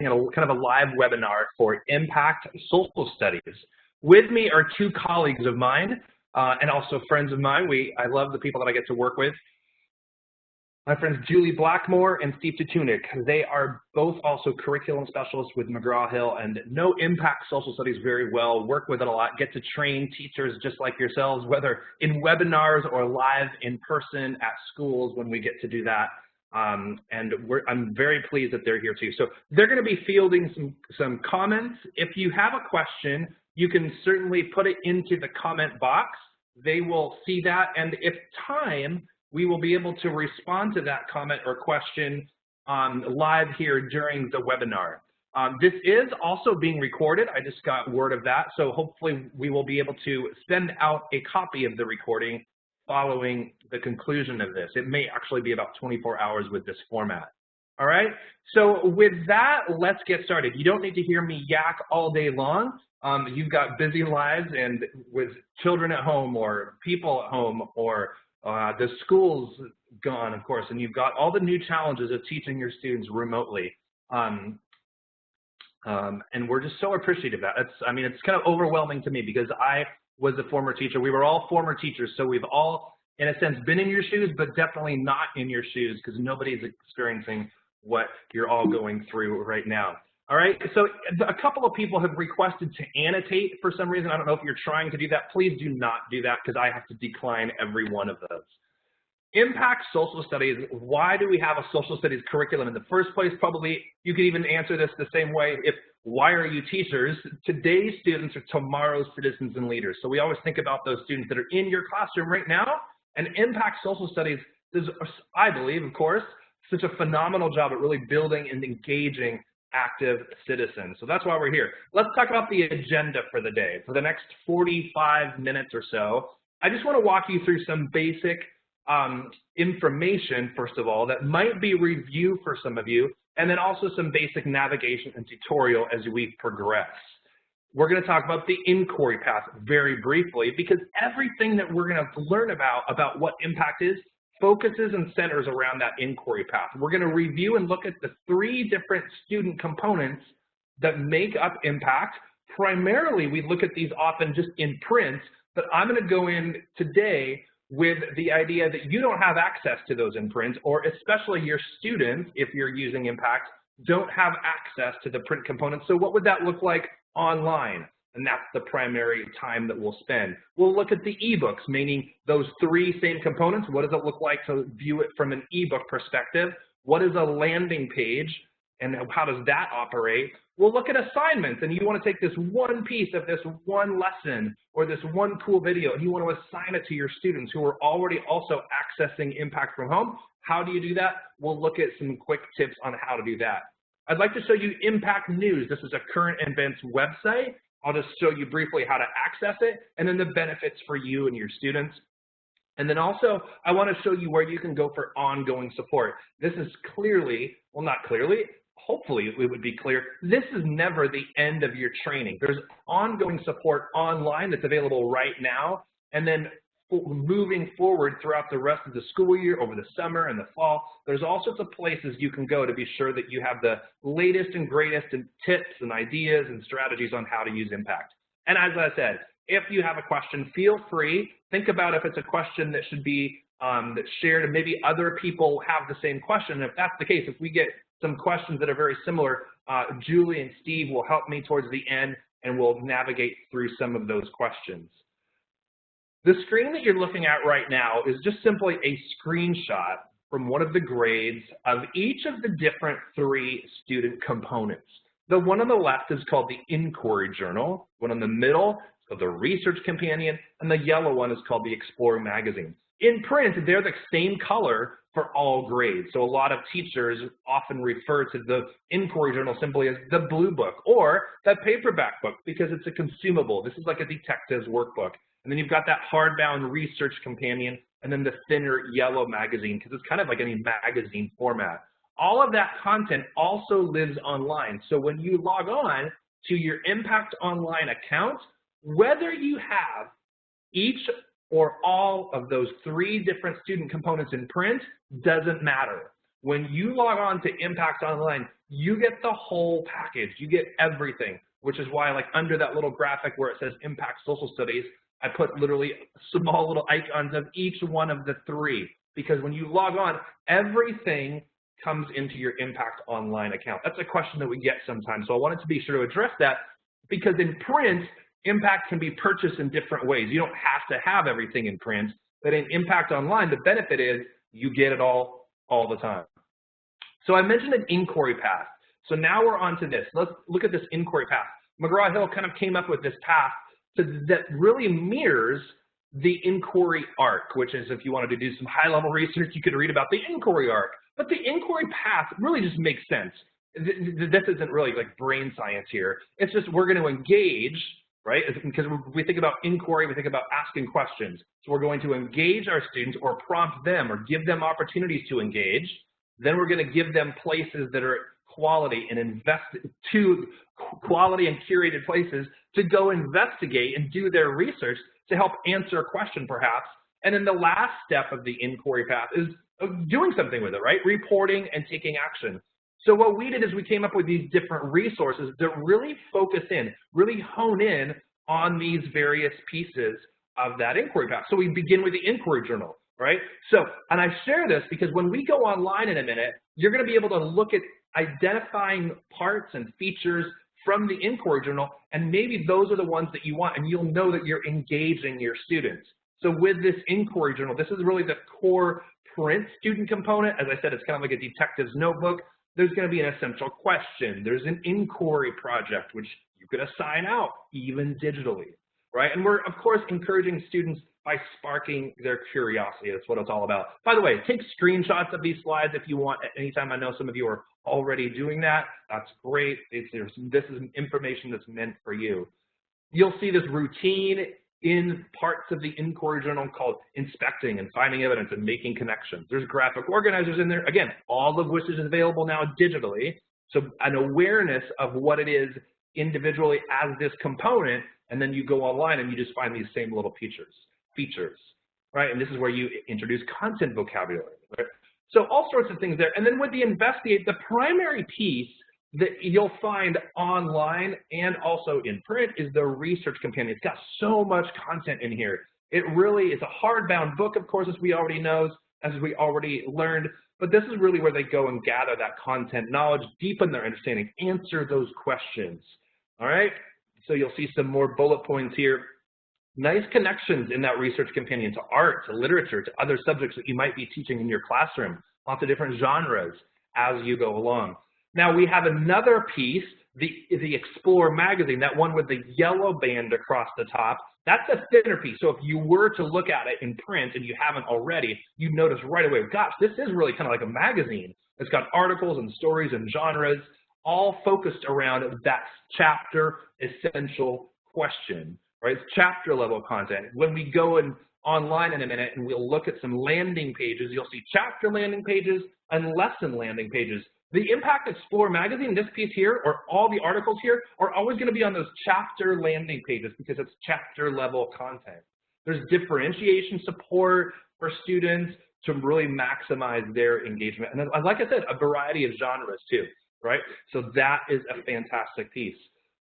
kind of a live webinar for Impact Social Studies. With me are two colleagues of mine and also friends of mine. I love the people that I get to work with. My friends Julie Blackmore and Steve Tutunik. They are both also curriculum specialists with McGraw-Hill and know Impact Social Studies very well, work with it a lot, get to train teachers just like yourselves, whether in webinars or live in person at schools when we get to do that. I'm very pleased that they're here too. So they're going to be fielding some comments. If you have a question, you can certainly put it into the comment box. They will see that, and if time, we will be able to respond to that comment or question live here during the webinar. This is also being recorded. I just got word of that. So hopefully we will be able to send out a copy of the recording following the conclusion of this. It may actually be about 24 hours with this format. All right. So with that, let's get started. You don't need to hear me yak all day long. You've got busy lives and with children at home or people at home or the school's gone, of course, and you've got all the new challenges of teaching your students remotely. And we're just so appreciative of that. It's kind of overwhelming to me because I was a former teacher. We were all former teachers, so we've all, in a sense, been in your shoes, but definitely not in your shoes because nobody's experiencing what you're all going through right now. All right, so a couple of people have requested to annotate for some reason. I don't know if you're trying to do that. Please do not do that because I have to decline every one of those. Impact Social Studies, why do we have a social studies curriculum in the first place? Probably you could even answer this the same way if, why are you teachers? Today's students are tomorrow's citizens and leaders. So we always think about those students that are in your classroom right now, and Impact Social Studies does, I believe, of course, such a phenomenal job at really building and engaging active citizens. So that's why we're here. Let's talk about the agenda for the day. For the next 45 minutes or so, I just want to walk you through some basic information, first of all, that might be review for some of you, and then also some basic navigation and tutorial as we progress. We're going to talk about the inquiry path very briefly because everything that we're going to learn about what impact is focuses and centers around that inquiry path. We're going to review and look at the three different student components that make up impact. Primarily, we look at these often just in print, but I'm going to go in today with the idea that you don't have access to those in print, or especially your students, if you're using impact, don't have access to the print components. So what would that look like online? And that's the primary time that we'll spend. We'll look at the ebooks, meaning those three same components. What does it look like to view it from an ebook perspective? What is a landing page and how does that operate? We'll look at assignments, and you want to take this one piece of this one lesson or this one cool video and you want to assign it to your students who are already also accessing Impact from home. How do you do that? We'll look at some quick tips on how to do that. I'd like to show you Impact News. This is a current events website. I'll just show you briefly how to access it and then the benefits for you and your students. And then also, I want to show you where you can go for ongoing support. This is clearly, well, not clearly, hopefully it would be clear, this is never the end of your training. There's ongoing support online that's available right now. And then moving forward throughout the rest of the school year, over the summer and the fall, there's all sorts of places you can go to be sure that you have the latest and greatest and tips and ideas and strategies on how to use Impact. And as I said, if you have a question, feel free. Think about if it's a question that should be that's shared and maybe other people have the same question. And if that's the case, if we get some questions that are very similar, Julie and Steve will help me towards the end and we'll navigate through some of those questions. The screen that you're looking at right now is just simply a screenshot from one of the grades of each of the different three student components. The one on the left is called the Inquiry Journal, one in the middle is called the Research Companion, and the yellow one is called the Explorer Magazine. In print, they're the same color for all grades. So a lot of teachers often refer to the Inquiry Journal simply as the blue book or the paperback book because it's a consumable. This is like a detective's workbook. And then you've got that hardbound Research Companion and then the thinner yellow magazine because it's kind of like any magazine format. All of that content also lives online. So when you log on to your Impact Online account, whether you have each or all of those three different student components in print doesn't matter. When you log on to Impact Online, you get the whole package. You get everything, which is why, like, under that little graphic where it says Impact Social Studies, I put literally small little icons of each one of the three, because when you log on, everything comes into your Impact Online account. That's a question that we get sometimes, so I wanted to be sure to address that, because in print, Impact can be purchased in different ways. You don't have to have everything in print, but in Impact Online, the benefit is you get it all the time. So I mentioned an inquiry path. So now we're on to this. Let's look at this inquiry path. McGraw-Hill kind of came up with this path that really mirrors the inquiry arc, which is, if you wanted to do some high-level research, you could read about the inquiry arc. But the inquiry path really just makes sense. This isn't really like brain science here. It's just we're going to engage, right? Because we think about inquiry, we think about asking questions. So we're going to engage our students or prompt them or give them opportunities to engage. Then we're going to give them places that are quality and quality and curated places to go investigate and do their research to help answer a question perhaps. And then the last step of the inquiry path is doing something with it, right? Reporting and taking action. So what we did is we came up with these different resources that really focus in, really hone in on these various pieces of that inquiry path. So we begin with the inquiry journal, right? So, and I share this because when we go online in a minute, you're going to be able to look at identifying parts and features from the inquiry journal, and maybe those are the ones that you want, and you'll know that you're engaging your students. So with this inquiry journal, this is really the core print student component. As I said, it's kind of like a detective's notebook. There's going to be an essential question. There's an inquiry project, which you could assign out even digitally, right? And we're, of course, encouraging students by sparking their curiosity. That's what it's all about. By the way, take screenshots of these slides if you want at any time. I know some of you are already doing that. That's great. This is information that's meant for you. You'll see this routine in parts of the inquiry journal called inspecting and finding evidence and making connections. There's graphic organizers in there. Again, all of which is available now digitally. So an awareness of what it is individually as this component, and then you go online and you just find these same little features, right? And this is where you introduce content vocabulary, right? So all sorts of things there. And then with the investigate, the primary piece that you'll find online and also in print is the research companion. It's got so much content in here. It really is a hardbound book, of course, as we already know, as we already learned, but this is really where they go and gather that content knowledge, deepen their understanding, answer those questions, all right? So you'll see some more bullet points here. Nice connections in that research companion to art, to literature, to other subjects that you might be teaching in your classroom, lots of different genres as you go along. Now we have another piece, the Explore magazine, that one with the yellow band across the top. That's a thinner piece. So if you were to look at it in print and you haven't already, you'd notice right away, gosh, this is really kind of like a magazine. It's got articles and stories and genres all focused around that chapter essential question, right? It's chapter level content. When we go online in a minute and we'll look at some landing pages, you'll see chapter landing pages and lesson landing pages. The Impact Explorer magazine, this piece here, or all the articles here, are always going to be on those chapter landing pages because it's chapter level content. There's differentiation support for students to really maximize their engagement. And then, like I said, a variety of genres too, right? So that is a fantastic piece.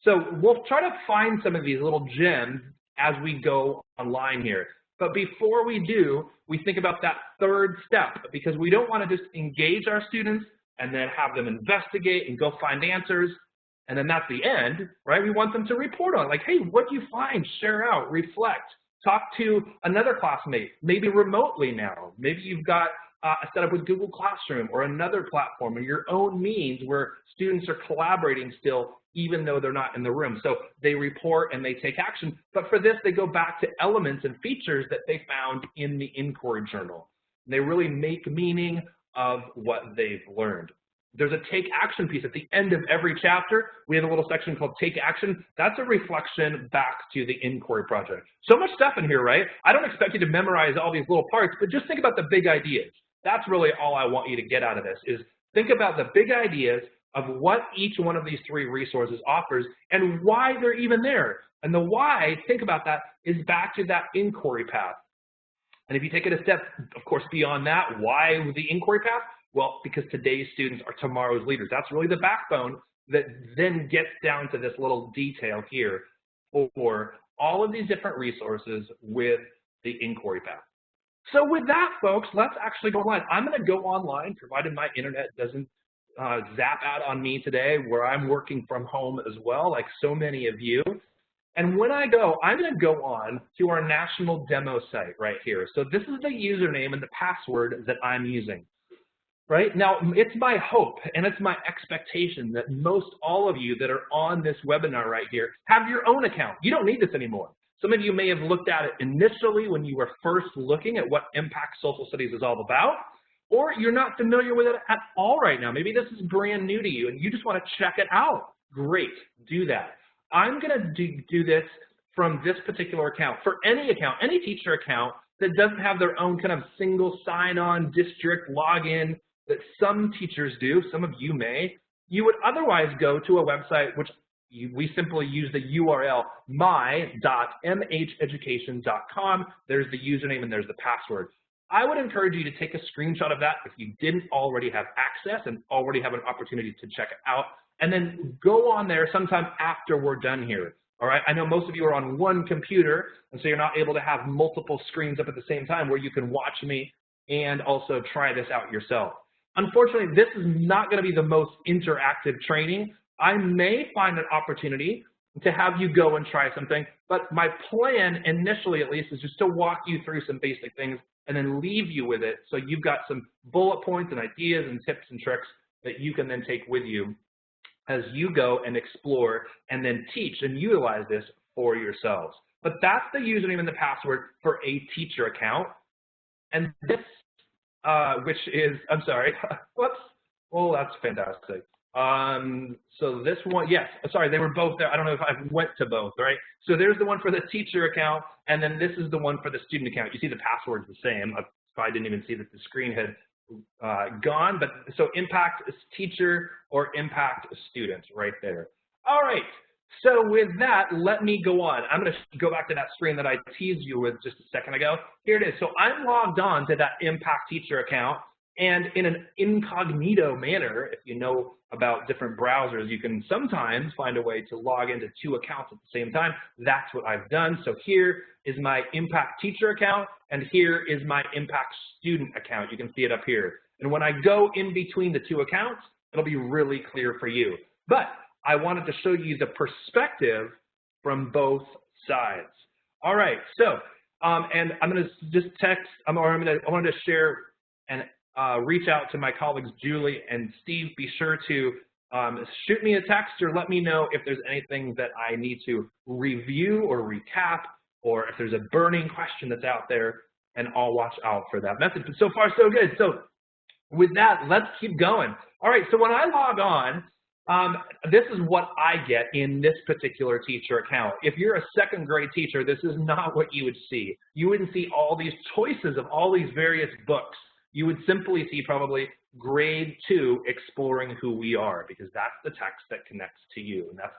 So we'll try to find some of these little gems as we go online here. But before we do, we think about that third step, because we don't want to just engage our students and then have them investigate and go find answers, and then that's the end, right? We want them to report on it, like, hey, what do you find? Share out, reflect, talk to another classmate, maybe remotely now. Maybe you've got a setup with Google Classroom or another platform or your own means where students are collaborating still, even though they're not in the room. So they report and they take action, but for this, they go back to elements and features that they found in the inquiry journal. And they really make meaning of what they've learned. There's a take action piece at the end of every chapter. We have a little section called take action. That's a reflection back to the inquiry project. So much stuff in here, right? I don't expect you to memorize all these little parts, but just think about the big ideas. That's really all I want you to get out of this, is think about the big ideas of what each one of these three resources offers and why they're even there. And the why, think about that, is back to that inquiry path. And if you take it a step, of course, beyond that, why the inquiry path? Well, because today's students are tomorrow's leaders. That's really the backbone that then gets down to this little detail here for all of these different resources with the inquiry path. So with that, folks, let's actually go online. I'm going to go online, provided my internet doesn't zap out on me today, where I'm working from home as well, like so many of you. And when I go, I'm going to go on to our national demo site right here. So this is the username and the password that I'm using. Right now, it's my hope and it's my expectation that most all of you that are on this webinar right here have your own account. You don't need this anymore. Some of you may have looked at it initially when you were first looking at what Impact Social Studies is all about, or you're not familiar with it at all right now. Maybe this is brand new to you and you just want to check it out. Great, do that. I'm going to do this from this particular account. For any account, any teacher account that doesn't have their own kind of single sign-on district login that some teachers do, some of you may, you would otherwise go to a website which we simply use the URL my.mheducation.com. There's the username and there's the password. I would encourage you to take a screenshot of that if you didn't already have access and already have an opportunity to check it out, and then go on there sometime after we're done here. All right, I know most of you are on one computer, and so you're not able to have multiple screens up at the same time where you can watch me and also try this out yourself. Unfortunately, this is not going to be the most interactive training. I may find an opportunity to have you go and try something, but my plan initially at least is just to walk you through some basic things and then leave you with it so you've got some bullet points and ideas and tips and tricks that you can then take with you as you go and explore and then teach and utilize this for yourselves. But that's the username and the password for a teacher account. And this which is, I'm sorry, whoops, oh, that's fantastic. So this one, yes, sorry, they were both there. I don't know if I went to both, right? So there's the one for the teacher account, and then this is the one for the student account. You see the password's the same. I probably didn't even see that the screen had gone, but so Impact Teacher or Impact Student right there. All right. So with that, let me go on. I'm going to go back to that screen that I teased you with just a second ago. Here it is. So I'm logged on to that Impact Teacher account, and in an incognito manner, if you know about different browsers, you can sometimes find a way to log into two accounts at the same time. That's what I've done. So here is my Impact Teacher account, and here is my Impact Student account. You can see it up here. And when I go in between the two accounts, it'll be really clear for you. But I wanted to show you the perspective from both sides. All right, so, and I'm going to just text, I wanted to share and reach out to my colleagues, Julie and Steve. Be sure to shoot me a text or let me know if there's anything that I need to review or recap, or if there's a burning question that's out there, and I'll watch out for that message. But so far, so good. So with that, let's keep going. All right, so when I log on, this is what I get in this particular teacher account. If you're a second grade teacher, this is not what you would see. You wouldn't see all these choices of all these various books. You would simply see probably grade 2 Exploring Who We Are, because that's the text that connects to you, and that's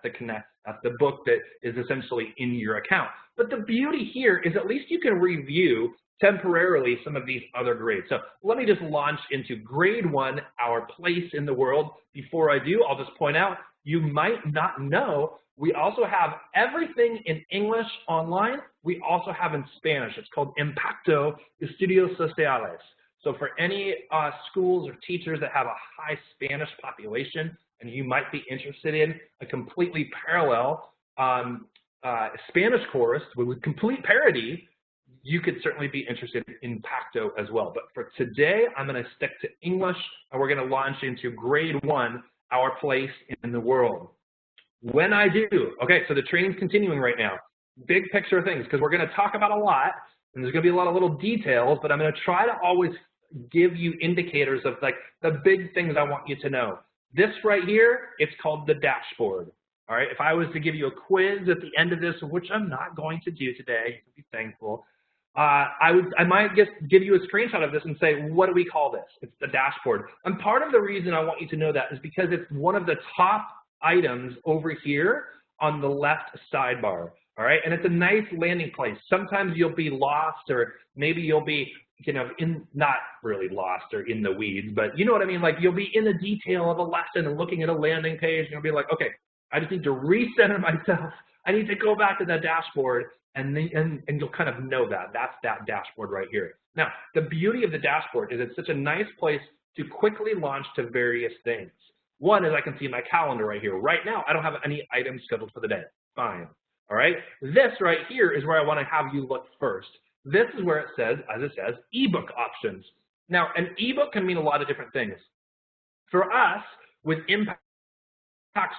the book that is essentially in your account. But the beauty here is at least you can review temporarily some of these other grades. So let me just launch into grade 1, Our Place in the World. Before I do, I'll just point out, you might not know, we also have everything in English online. We also have in Spanish. It's called Impacto Estudios Sociales. So for any schools or teachers that have a high Spanish population and you might be interested in a completely parallel Spanish course with complete parity, you could certainly be interested in Impacto as well. But for today, I'm going to stick to English, and we're going to launch into grade 1, Our Place in the World. When I do, okay, so the training's continuing right now. Big picture things, because we're going to talk about a lot, and there's going to be a lot of little details, but I'm going to try to always give you indicators of like the big things I want you to know. This right here, it's called the dashboard. All right, if I was to give you a quiz at the end of this, which I'm not going to do today, you can be thankful, I might just give you a screenshot of this and say, what do we call this? It's the dashboard. And part of the reason I want you to know that is because it's one of the top items over here on the left sidebar. all right? And it's a nice landing place. Sometimes you'll be lost, or maybe you'll be not really lost or in the weeds, but you know what I mean? Like you'll be in the detail of a lesson and looking at a landing page, and you'll be like, okay, I just need to recenter myself. I need to go back to that dashboard, and you'll kind of know that. That's that dashboard right here. Now, the beauty of the dashboard is it's such a nice place to quickly launch to various things. One is I can see my calendar right here. Right now, I don't have any items scheduled for the day. Fine. All right. This right here is where I want to have you look first. This is where it says, as it says, ebook options. Now, an ebook can mean a lot of different things. For us, with Impact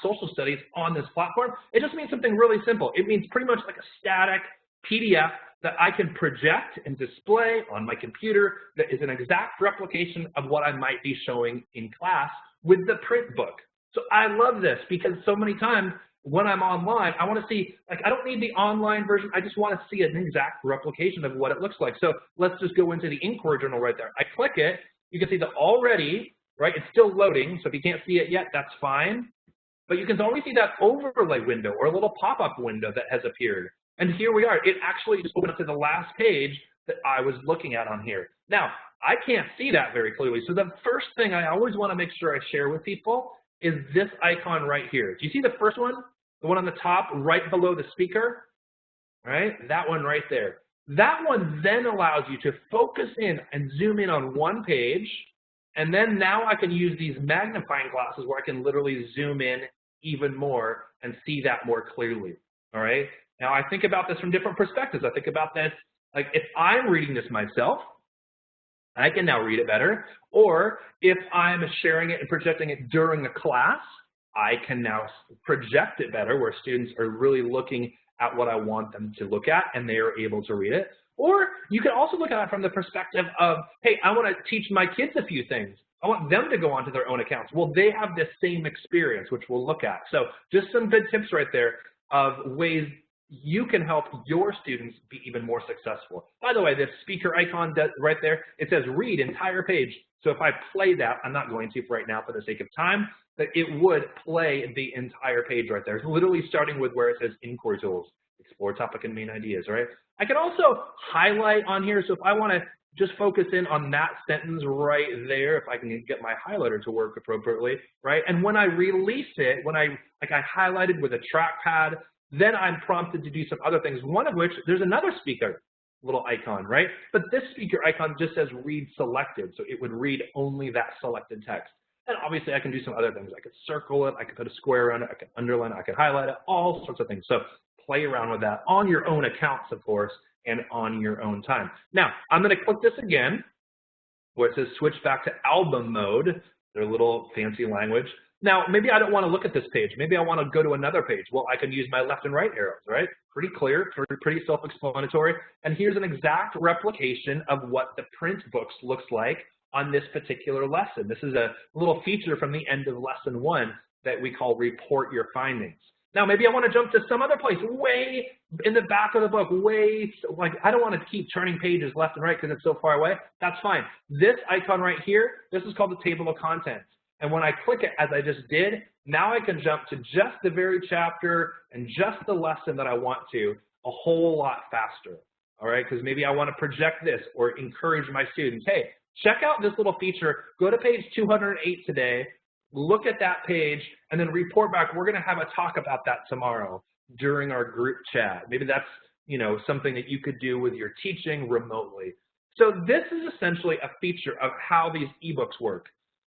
Social Studies on this platform, it just means something really simple. It means pretty much like a static PDF that I can project and display on my computer that is an exact replication of what I might be showing in class with the print book. So I love this because so many times when I'm online, I want to see, like, I don't need the online version. I just want to see an exact replication of what it looks like. So let's just go into the inquiry journal right there. I click it. You can see that already, right? It's still loading. So if you can't see it yet, that's fine. But you can already see that overlay window or a little pop-up window that has appeared. And here we are. It actually just opened up to the last page that I was looking at on here. Now, I can't see that very clearly. So the first thing I always want to make sure I share with people is this icon right here. Do you see the first one? The one on the top right below the speaker? Right? That one right there. That one then allows you to focus in and zoom in on one page. And then now I can use these magnifying glasses where I can literally zoom in even more and see that more clearly. All right? Now, I think about this from different perspectives. I think about this, like if I'm reading this myself, I can now read it better. Or if I'm sharing it and projecting it during a class, I can now project it better where students are really looking at what I want them to look at and they are able to read it. Or you can also look at it from the perspective of, hey, I want to teach my kids a few things. I want them to go onto their own accounts. Well, they have this same experience, which we'll look at. So just some good tips right there of ways you can help your students be even more successful. By the way, this speaker icon right there, it says read entire page. So if I play that, I'm not going to right now for the sake of time, but it would play the entire page right there. It's literally starting with where it says inquiry tools, explore topic and main ideas, right? I can also highlight on here. So if I want to just focus in on that sentence right there, if I can get my highlighter to work appropriately, right? And when I release it, when I highlighted with a trackpad, then I'm prompted to do some other things, one of which there's another speaker little icon, right? But this speaker icon just says read selected, so it would read only that selected text. And obviously I can do some other things. I could circle it, I could put a square on it, I could underline it, I could highlight it, all sorts of things. So play around with that on your own accounts, of course, and on your own time. Now, I'm going to click this again, where it says switch back to album mode, their little fancy language. Now, maybe I don't want to look at this page. Maybe I want to go to another page. Well, I can use my left and right arrows, right? Pretty clear, pretty self-explanatory. And here's an exact replication of what the print books looks like on this particular lesson. This is a little feature from the end of lesson 1 that we call report your findings. Now, maybe I want to jump to some other place way in the back of the book, like I don't want to keep turning pages left and right because it's so far away. That's fine. This icon right here, this is called the table of contents. And when I click it, as I just did, now I can jump to just the very chapter and just the lesson that I want to a whole lot faster, all right? Because maybe I want to project this or encourage my students, hey, check out this little feature. Go to page 208 today, look at that page, and then report back. We're going to have a talk about that tomorrow during our group chat. Maybe that's, something that you could do with your teaching remotely. So this is essentially a feature of how these ebooks work.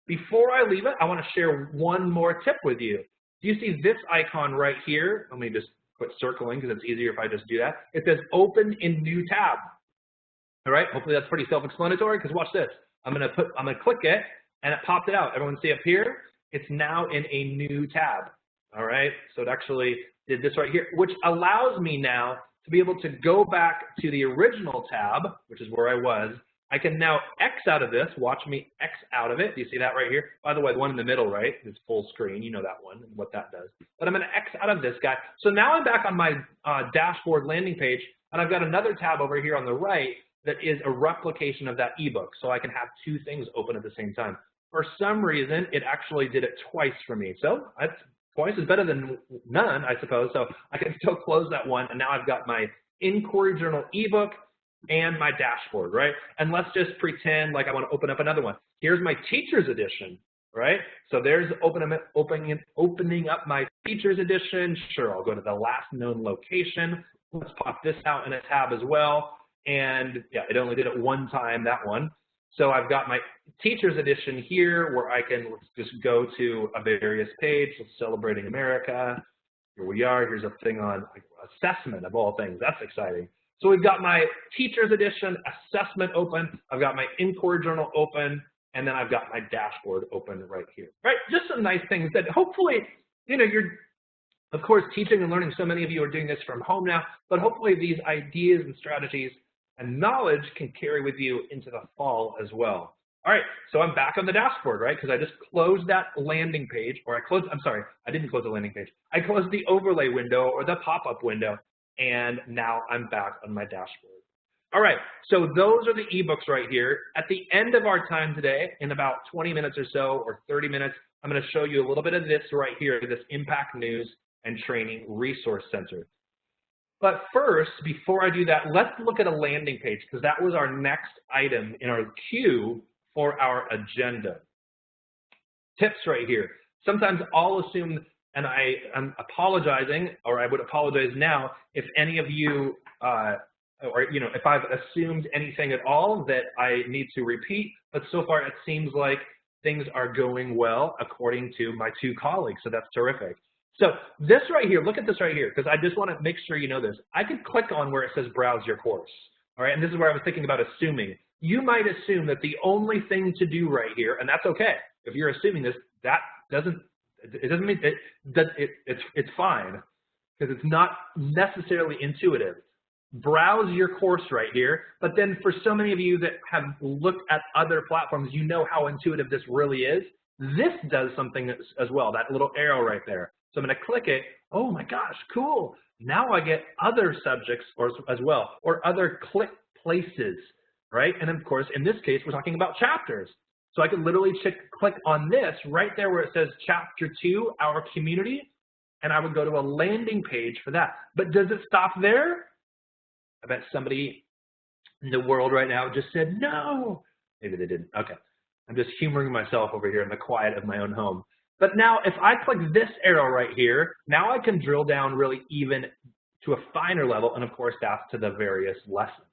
Before I leave it, I want to share one more tip with you. Do you see this icon right here? Let me just put circling because it's easier if I just do that. It says open in new tab. All right, hopefully that's pretty self-explanatory because watch this. I'm going to click it and it popped it out. Everyone see up here? It's now in a new tab. All right, so it actually did this right here, which allows me now to be able to go back to the original tab, which is where I was. I can now X out of this. Watch me X out of it. Do you see that right here? By the way, the one in the middle, right, is full screen. You know that one and what that does. But I'm going to X out of this guy. So now I'm back on my dashboard landing page, and I've got another tab over here on the right that is a replication of that ebook. So I can have two things open at the same time. For some reason, it actually did it twice for me. So that's Twice is better than none, I suppose. So I can still close that one, and now I've got my Inquiry Journal ebook and my dashboard, right? And let's just pretend like I want to open up another one. Here's my Teachers Edition, right? So there's opening up my Teachers Edition. Sure, I'll go to the last known location. Let's pop this out in a tab as well. And yeah, it only did it one time, that one. So I've got my Teachers Edition here where I can just go to a various page, Celebrating America. Here we are. Here's a thing on assessment of all things. That's exciting. So we've got my Teachers Edition, assessment open. I've got my Inquiry Journal open, and then I've got my dashboard open right here. Right? Just some nice things that hopefully, you know, you're, of course, teaching and learning. So many of you are doing this from home now, but hopefully these ideas and strategies and knowledge can carry with you into the fall as well. All right, so I'm back on the dashboard, right? Because I just closed that landing page, or I'm sorry, I didn't close the landing page. I closed the overlay window or the pop-up window, and now I'm back on my dashboard. All right, so those are the ebooks right here. At the end of our time today, in about 20 minutes or so, or 30 minutes, I'm going to show you a little bit of this right here, this Impact News and Training Resource Center. But first, before I do that, let's look at a landing page, because that was our next item in our queue for our agenda. Tips right here. Sometimes I'll assume, and I'm apologizing, or I would apologize now if any of you, or you know, if I've assumed anything at all that I need to repeat. But so far, it seems like things are going well according to my two colleagues. So that's terrific. So this right here, look at this right here, because I just want to make sure you know this. I could click on where it says browse your course, all right? And this is where I was thinking about assuming. You might assume that the only thing to do right here, and that's okay. If you're assuming this, that doesn't mean it's fine, because it's not necessarily intuitive. Browse your course right here, but then for so many of you that have looked at other platforms, you know how intuitive this really is. This does something as well, that little arrow right there. So I'm going to click it. Oh my gosh, cool. Now I get other subjects as well, or other click places, right? And of course, in this case, we're talking about chapters. So I can literally click on this right there where it says Chapter 2, Our Community, and I would go to a landing page for that. But does it stop there? I bet somebody in the world right now just said no. Maybe they didn't. Okay. I'm just humoring myself over here in the quiet of my own home. But now if I click this arrow right here, now I can drill down really even to a finer level, and of course that's to the various lessons.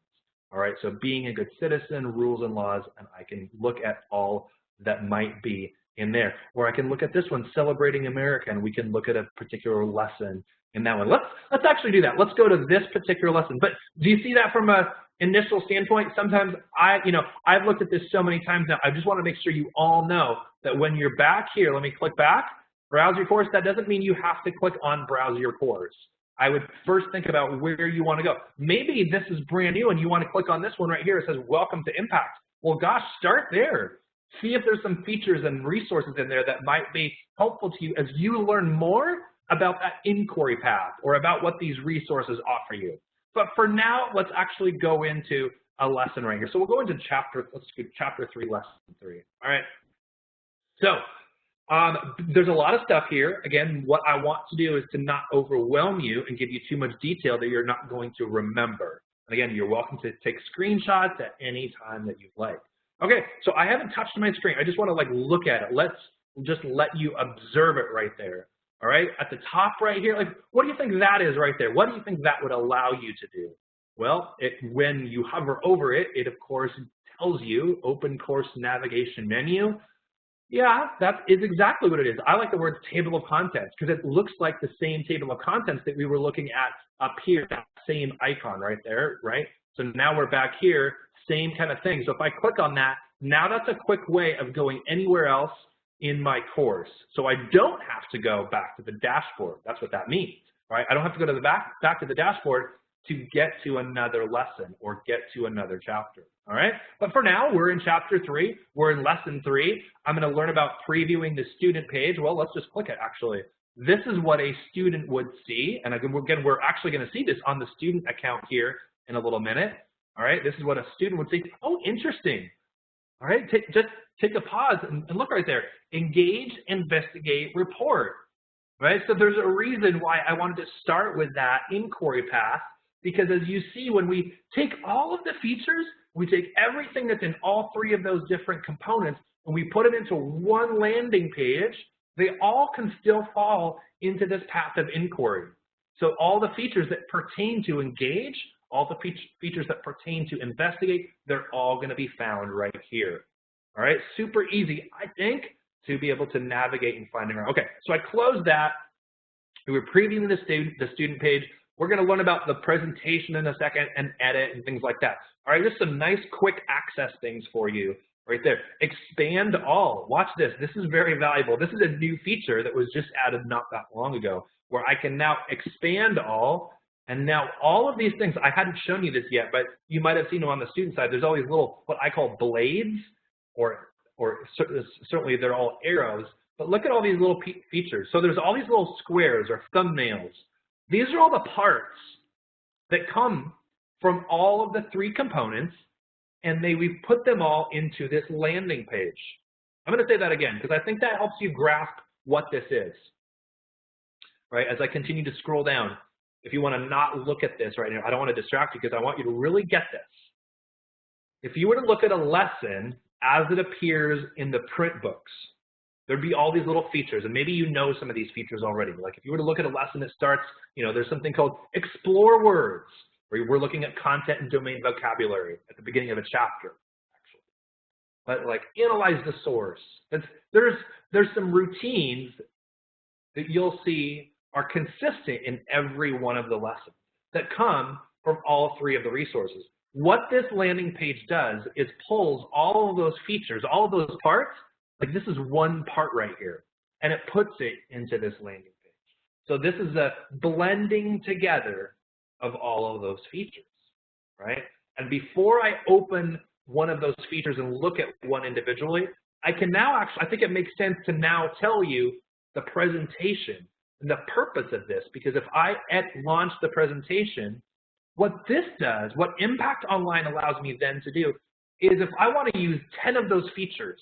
All right, so being a good citizen, rules and laws, and I can look at all that might be in there. Or I can look at this one, Celebrating America, and we can look at a particular lesson in that one. Let's actually do that. Let's go to this particular lesson. But do you see that from a initial standpoint? Sometimes I've looked at this so many times now. I just want to make sure you all know that when you're back here, let me click back, browse your course. That doesn't mean you have to click on browse your course. I would first think about where you want to go. Maybe this is brand new and you want to click on this one right here. It says Welcome to Impact. Well, gosh, start there. See if there's some features and resources in there that might be helpful to you as you learn more about that inquiry path or about what these resources offer you. But for now, let's actually go into a lesson right here. So we'll go into chapter 3, lesson 3. All right. So there's a lot of stuff here. Again, what I want to do is to not overwhelm you and give you too much detail that you're not going to remember. And again, you're welcome to take screenshots at any time that you'd like. Okay, so I haven't touched my screen. I just want to look at it. Let's just let you observe it right there. All right, at the top right here, what do you think that is right there? What do you think that would allow you to do? Well, when you hover over it, it of course tells you Open Course Navigation Menu. Yeah, that is exactly what it is. I like the word table of contents because it looks like the same table of contents that we were looking at up here, that same icon right there, right? So now we're back here, same kind of thing. So if I click on that, now that's a quick way of going anywhere else in my course. So I don't have to go back to the dashboard. That's what that means, right? I don't have to go to the back to the dashboard to get to another lesson or get to another chapter, all right? But for now, we're in chapter 3. We're in lesson 3. I'm going to learn about previewing the student page. Well, let's just click it, actually. This is what a student would see. And again, we're actually going to see this on the student account here in a little minute, all right? This is what a student would see. Oh, interesting. All right, just take a pause and look right there. Engage, investigate, report. right? So there's a reason why I wanted to start with that inquiry path, because as you see, when we take all of the features, we take everything that's in all three of those different components, and we put it into one landing page, they all can still fall into this path of inquiry. So all the features that pertain to engage, all the features that pertain to investigate, they're all going to be found right here. All right, super easy, I think, to be able to navigate and find around. Okay, so I closed that. We were previewing the student page. We're going to learn about the presentation in a second and edit and things like that. All right, just some nice quick access things for you right there. Expand all. Watch this. This is very valuable. This is a new feature that was just added not that long ago, where I can now expand all. And now all of these things, I hadn't shown you this yet, but you might have seen them on the student side. There's all these little, what I call blades, or certainly they're all arrows. But look at all these little features. So there's all these little squares or thumbnails. These are all the parts that come from all of the three components, and we've put them all into this landing page. I'm going to say that again because I think that helps you grasp what this is. Right? As I continue to scroll down, if you want to not look at this right now, I don't want to distract you because I want you to really get this. If you were to look at a lesson as it appears in the print books, there'd be all these little features, and maybe you know some of these features already. Like if you were to look at a lesson that starts, there's something called explore words, where we're looking at content and domain vocabulary at the beginning of a chapter, actually. But like analyze the source. There's some routines that you'll see are consistent in every one of the lessons that come from all three of the resources. What this landing page does is pulls all of those features, all of those parts, like this is one part right here, and it puts it into this landing page. So this is a blending together of all of those features, right? And before I open one of those features and look at one individually, I can now actually, I think it makes sense to now tell you the presentation and the purpose of this, because if I launch the presentation, what this does, what Impact Online allows me then to do, is if I want to use 10 of those features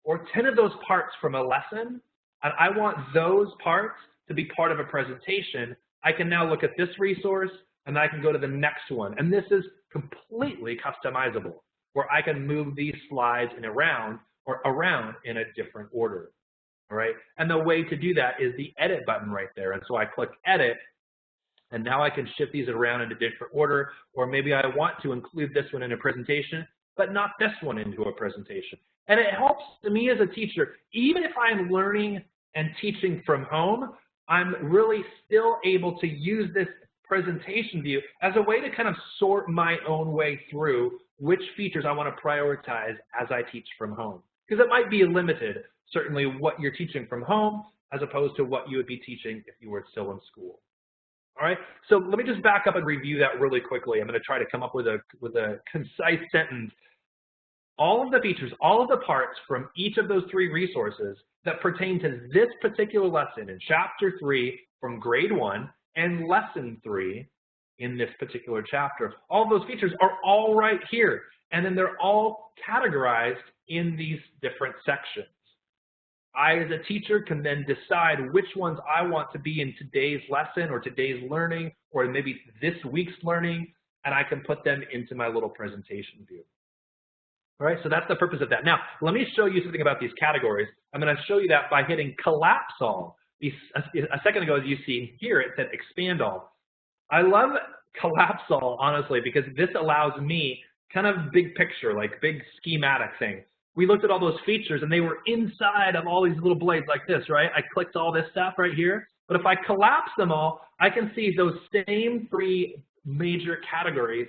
or 10 of those parts from a lesson, and I want those parts to be part of a presentation, I can now look at this resource and I can go to the next one. And this is completely customizable, where I can move these slides around in a different order. All right. And the way to do that is the edit button right there. And so I click edit, and now I can shift these around in a different order, or maybe I want to include this one in a presentation, but not this one into a presentation. And it helps me as a teacher, even if I'm learning and teaching from home, I'm really still able to use this presentation view as a way to kind of sort my own way through which features I want to prioritize as I teach from home. Because it might be limited, certainly what you're teaching from home as opposed to what you would be teaching if you were still in school. All right, so let me just back up and review that really quickly. I'm going to try to come up with a concise sentence. All of the features, all of the parts from each of those three resources that pertain to this particular lesson in Chapter 3 from Grade 1 and Lesson 3 in this particular chapter, all those features are all right here. And then they're all categorized in these different sections. I, as a teacher, can then decide which ones I want to be in today's lesson or today's learning or maybe this week's learning, and I can put them into my little presentation view. All right, so that's the purpose of that. Now, let me show you something about these categories. I'm going to show you that by hitting collapse all. A second ago, as you see here, it said expand all. I love collapse all, honestly, because this allows me kind of big picture, like big schematic thing. We looked at all those features, and they were inside of all these little blades like this, right? I clicked all this stuff right here. But if I collapse them all, I can see those same three major categories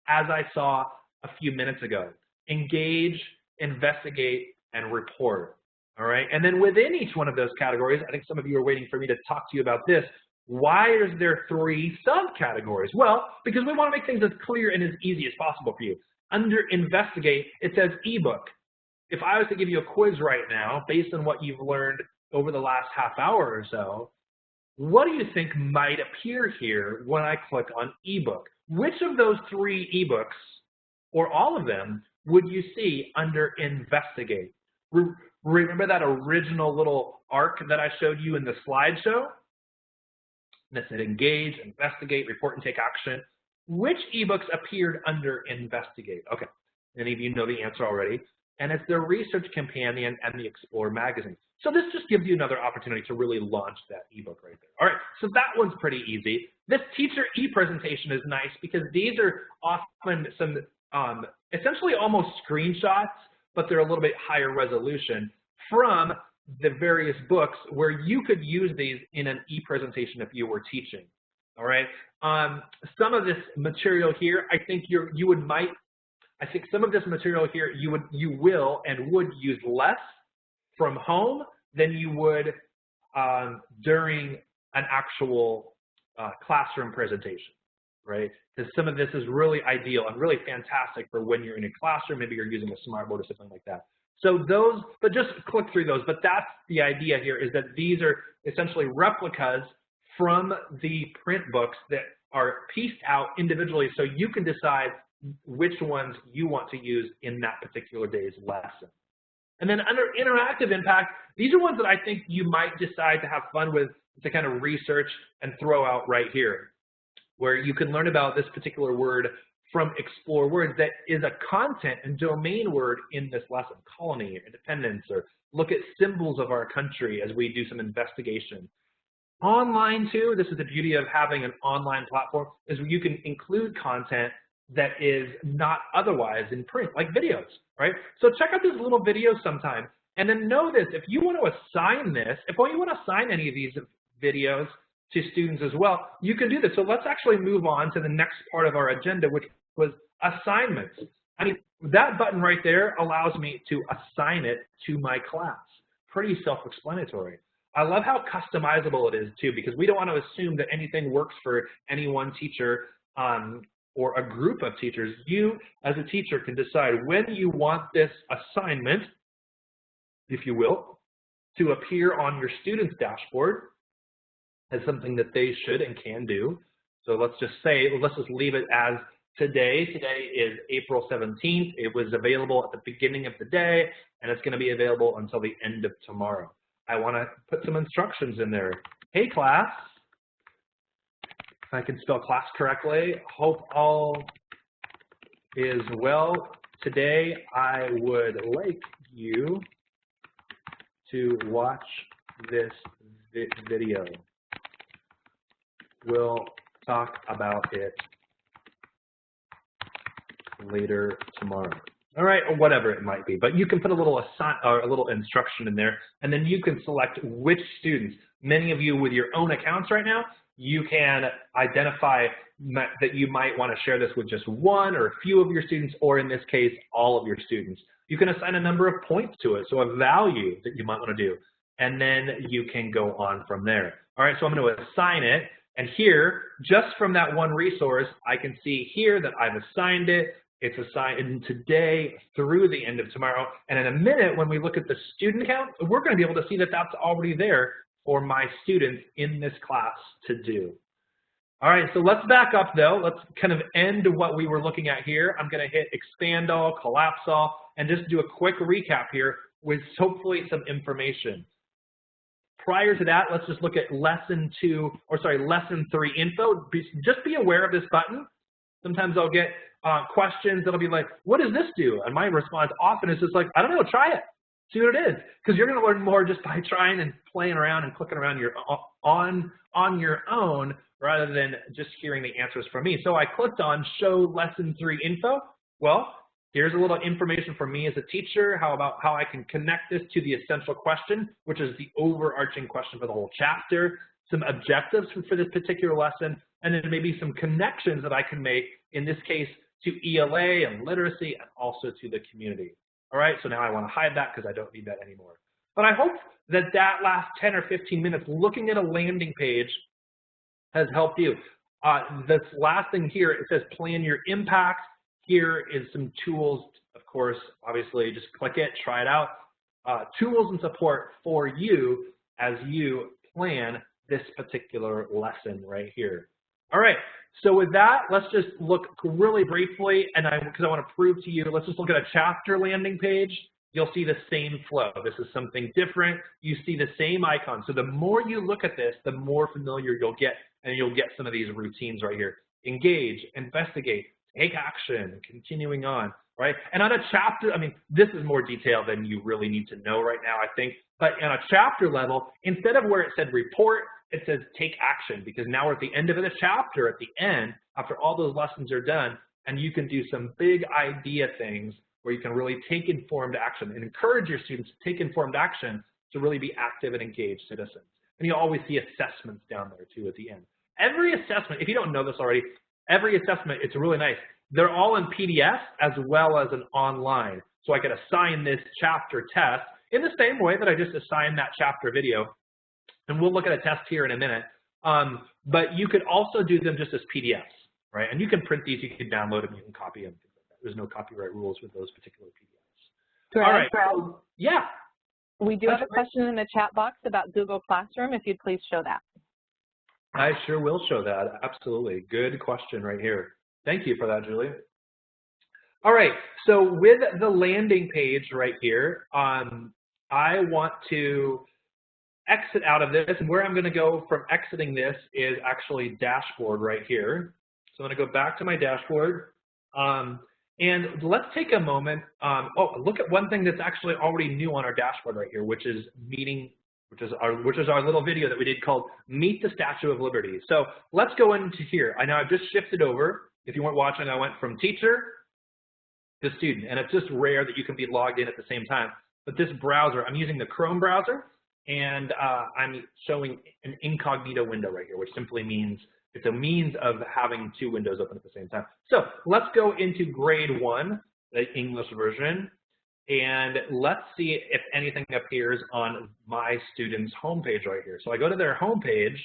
as I saw a few minutes ago. Engage, investigate, and report. All right. And then within each one of those categories, I think some of you are waiting for me to talk to you about this. Why is there three subcategories? Well, because we want to make things as clear and as easy as possible for you. Under investigate, it says ebook. If I was to give you a quiz right now, based on what you've learned over the last half hour or so, what do you think might appear here when I click on ebook? Which of those three ebooks, or all of them, would you see under investigate? Remember that original little arc that I showed you in the slideshow? That said engage, investigate, report, and take action. Which ebooks appeared under investigate? Okay, many of you know the answer already. And it's the Research Companion and the Explore magazine. So this just gives you another opportunity to really launch that ebook right there. All right, so that one's pretty easy. This teacher e-presentation is nice because these are often some essentially almost screenshots, but they're a little bit higher resolution from the various books where you could use these in an e-presentation if you were teaching. All right, some of this material here, I think I think some of this material here you will and would use less from home than you would during an actual classroom presentation, right? Because some of this is really ideal and really fantastic for when you're in a classroom, maybe you're using a smartboard or something like that. So those, but just click through those. But that's the idea here, is that these are essentially replicas from the print books that are pieced out individually, so you can decide which ones you want to use in that particular day's lesson. And then under interactive impact, these are ones that I think you might decide to have fun with, to kind of research and throw out right here, where you can learn about this particular word from Explore Words that is a content and domain word in this lesson, colony or independence, or look at symbols of our country as we do some investigation. Online too, this is the beauty of having an online platform, is where you can include content that is not otherwise in print, like videos, right? So check out this little video sometime, and then know this, if you want to assign this, if you want to assign any of these videos to students as well, you can do this. So let's actually move on to the next part of our agenda, which was assignments. I mean, that button right there allows me to assign it to my class. Pretty self-explanatory. I love how customizable it is too, because we don't want to assume that anything works for any one teacher or a group of teachers. You, as a teacher, can decide when you want this assignment, if you will, to appear on your student's dashboard as something that they should and can do. So let's just say, let's just leave it as today. Today is April 17th. It was available at the beginning of the day, and it's going to be available until the end of tomorrow. I want to put some instructions in there. Hey, class. If I can spell class correctly, hope all is well. Today, I would like you to watch this video. We'll talk about it later tomorrow. All right, or whatever it might be. But you can put a little instruction in there, and then you can select which students. Many of you with your own accounts right now, you can identify that you might want to share this with just one or a few of your students, or in this case, all of your students. You can assign a number of points to it, so a value that you might want to do, and then you can go on from there. All right, so I'm going to assign it, and here, just from that one resource, I can see here that I've assigned it. It's assigned today through the end of tomorrow, and in a minute, when we look at the student count, we're going to be able to see that that's already there for my students in this class to do. All right, so let's back up though. Let's kind of end what we were looking at here. I'm going to hit expand all, collapse all, and just do a quick recap here with hopefully some information. Prior to that, let's just look at lesson 3 info. Just be aware of this button. Sometimes I'll get questions that'll be like, what does this do? And my response often is just like, I don't know, try it. See what it is. Because you're going to learn more just by trying and playing around and clicking around on your own rather than just hearing the answers from me. So I clicked on show lesson 3 info. Well, here's a little information for me as a teacher, how I can connect this to the essential question, which is the overarching question for the whole chapter, some objectives for this particular lesson, and then maybe some connections that I can make, in this case, to ELA and literacy, and also to the community. All right, so now I want to hide that because I don't need that anymore. But I hope that that last 10 or 15 minutes looking at a landing page has helped you. This last thing here, it says plan your impact. Here is some tools, of course, obviously just click it, try it out. Tools and support for you as you plan this particular lesson right here. All right, so with that, let's just look really briefly, and because I want to prove to you, let's just look at a chapter landing page. you'll see the same flow. This is something different. You see the same icon. So the more you look at this, the more familiar you'll get, and you'll get some of these routines right here. Engage, investigate, take action, continuing on, right? And on a chapter, I mean, this is more detail than you really need to know right now, I think. But on a chapter level, instead of where it said report, it says take action, because now we're at the end of the chapter, at the end, after all those lessons are done, and you can do some big idea things where you can really take informed action and encourage your students to take informed action to really be active and engaged citizens. And you always see assessments down there too at the end. Every assessment, if you don't know this already, every assessment, it's really nice. They're all in PDF as well as an online. So I could assign this chapter test in the same way that I just assigned that chapter video. And we'll look at a test here in a minute. But you could also do them just as PDFs, right? And you can print these, you can download them, you can copy them. There's no copyright rules with those particular PDFs. Greg, all right. So, yeah. We do have a question in the chat box about Google Classroom, if you'd please show that. I sure will show that. Absolutely. Good question right here. Thank you for that, Julie. All right. So with the landing page right here, I want to exit out of this. And where I'm going to go from exiting this is actually dashboard right here. So I'm going to go back to my dashboard. And let's take a moment. Oh, look at one thing that's actually already new on our dashboard right here, which is which is our little video that we did called Meet the Statue of Liberty. So let's go into here. I know I've just shifted over. If you weren't watching, I went from teacher to student, and it's just rare that you can be logged in at the same time. But this browser, I'm using the Chrome browser, and I'm showing an incognito window right here, which simply means it's a means of having two windows open at the same time. So let's go into grade 1, the English version, and let's see if anything appears on my student's homepage right here. So I go to their homepage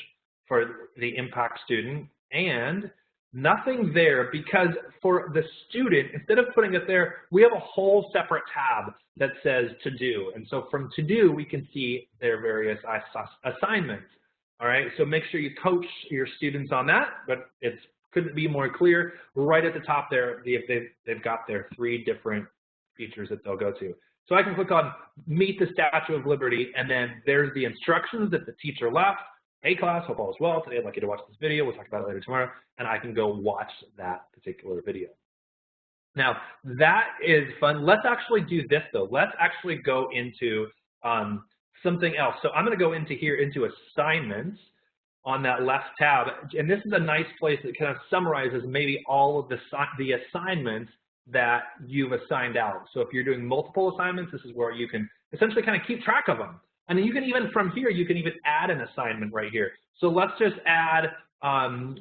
for the Impact student, and nothing there, because for the student, instead of putting it there, we have a whole separate tab that says to do. And so from to do, we can see their various assignments. All right, so make sure you coach your students on that, but it couldn't be more clear. Right at the top there, they've got their 3 different features that they'll go to. So I can click on Meet the Statue of Liberty, and then there's the instructions that the teacher left. Hey class, hope all is well. Today I'd like you to watch this video. We'll talk about it later tomorrow, and I can go watch that particular video. Now, that is fun. Let's actually do this though. Let's actually go into something else. So I'm going to go into here into assignments on that left tab, and this is a nice place that kind of summarizes maybe all of the assignments that you've assigned out. So if you're doing multiple assignments, this is where you can essentially kind of keep track of them. And then you can even, from here, you can even add an assignment right here. So let's just add,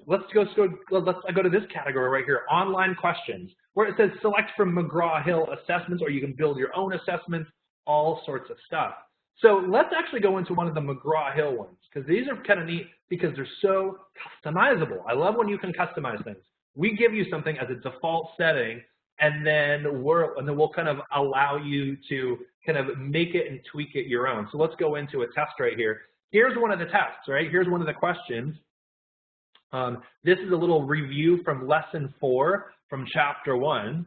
let's go to this category right here, online questions, where it says select from McGraw-Hill assessments, or you can build your own assessments, all sorts of stuff. So let's actually go into one of the McGraw-Hill ones, because these are kind of neat because they're so customizable. I love when you can customize things. We give you something as a default setting, and then we'll kind of allow you to kind of make it and tweak it your own. So let's go into a test right here. Here's one of the tests, right? Here's one of the questions. This is a little review from lesson 4 from chapter 1.